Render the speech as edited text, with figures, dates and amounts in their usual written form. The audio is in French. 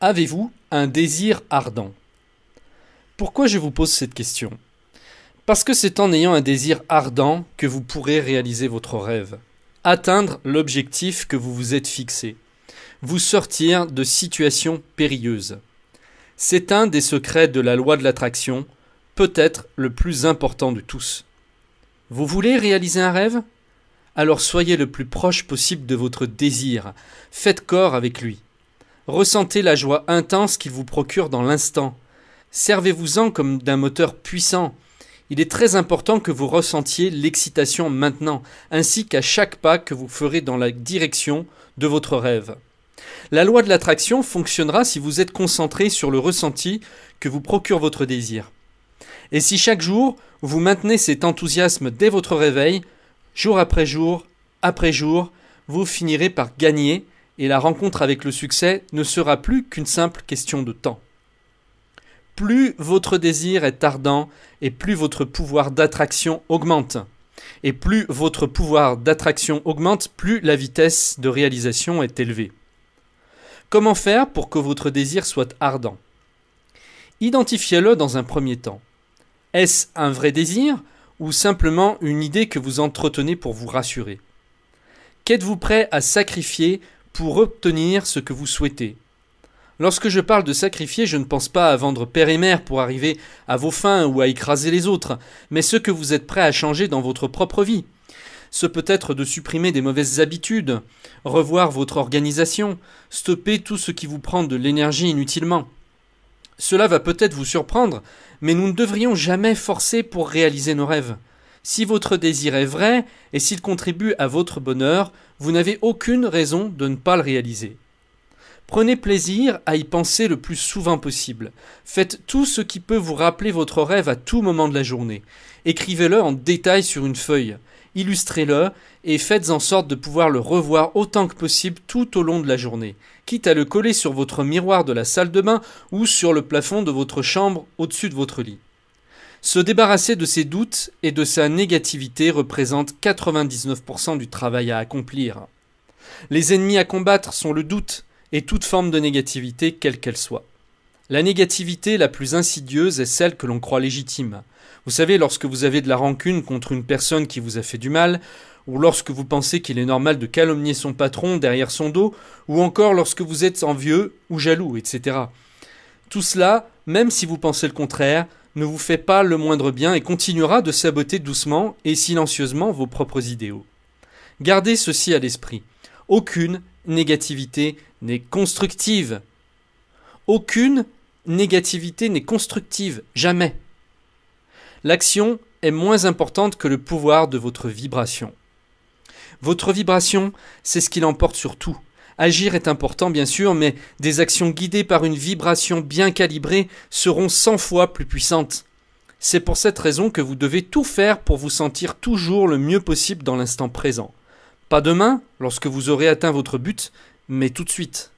Avez-vous un désir ardent? Pourquoi je vous pose cette question? Parce que c'est en ayant un désir ardent que vous pourrez réaliser votre rêve, atteindre l'objectif que vous vous êtes fixé, vous sortir de situations périlleuses. C'est un des secrets de la loi de l'attraction, peut-être le plus important de tous. Vous voulez réaliser un rêve? Alors soyez le plus proche possible de votre désir, faites corps avec lui. Ressentez la joie intense qu'il vous procure dans l'instant. Servez-vous-en comme d'un moteur puissant. Il est très important que vous ressentiez l'excitation maintenant, ainsi qu'à chaque pas que vous ferez dans la direction de votre rêve. La loi de l'attraction fonctionnera si vous êtes concentré sur le ressenti que vous procure votre désir. Et si chaque jour, vous maintenez cet enthousiasme dès votre réveil, jour, après jour, vous finirez par gagner et la rencontre avec le succès ne sera plus qu'une simple question de temps. Plus votre désir est ardent et plus votre pouvoir d'attraction augmente. Et plus votre pouvoir d'attraction augmente, plus la vitesse de réalisation est élevée. Comment faire pour que votre désir soit ardent? Identifiez-le dans un premier temps. Est-ce un vrai désir ou simplement une idée que vous entretenez pour vous rassurer? Qu'êtes-vous prêt à sacrifier pour obtenir ce que vous souhaitez? Lorsque je parle de sacrifier, je ne pense pas à vendre père et mère pour arriver à vos fins ou à écraser les autres, mais ce que vous êtes prêt à changer dans votre propre vie. Ce peut être de supprimer des mauvaises habitudes, revoir votre organisation, stopper tout ce qui vous prend de l'énergie inutilement. Cela va peut-être vous surprendre, mais nous ne devrions jamais forcer pour réaliser nos rêves. Si votre désir est vrai et s'il contribue à votre bonheur, vous n'avez aucune raison de ne pas le réaliser. Prenez plaisir à y penser le plus souvent possible. Faites tout ce qui peut vous rappeler votre rêve à tout moment de la journée. Écrivez-le en détail sur une feuille. Illustrez-le et faites en sorte de pouvoir le revoir autant que possible tout au long de la journée, quitte à le coller sur votre miroir de la salle de bain ou sur le plafond de votre chambre au-dessus de votre lit. Se débarrasser de ses doutes et de sa négativité représente 99% du travail à accomplir. Les ennemis à combattre sont le doute et toute forme de négativité, quelle qu'elle soit. La négativité la plus insidieuse est celle que l'on croit légitime. Vous savez, lorsque vous avez de la rancune contre une personne qui vous a fait du mal, ou lorsque vous pensez qu'il est normal de calomnier son patron derrière son dos, ou encore lorsque vous êtes envieux ou jaloux, etc. Tout cela, même si vous pensez le contraire, ne vous fait pas le moindre bien et continuera de saboter doucement et silencieusement vos propres idéaux. Gardez ceci à l'esprit. Aucune négativité n'est constructive. Aucune négativité n'est constructive, jamais. L'action est moins importante que le pouvoir de votre vibration. Votre vibration, c'est ce qui l'emporte sur tout. Agir est important bien sûr, mais des actions guidées par une vibration bien calibrée seront 100 fois plus puissantes. C'est pour cette raison que vous devez tout faire pour vous sentir toujours le mieux possible dans l'instant présent. Pas demain, lorsque vous aurez atteint votre but, mais tout de suite.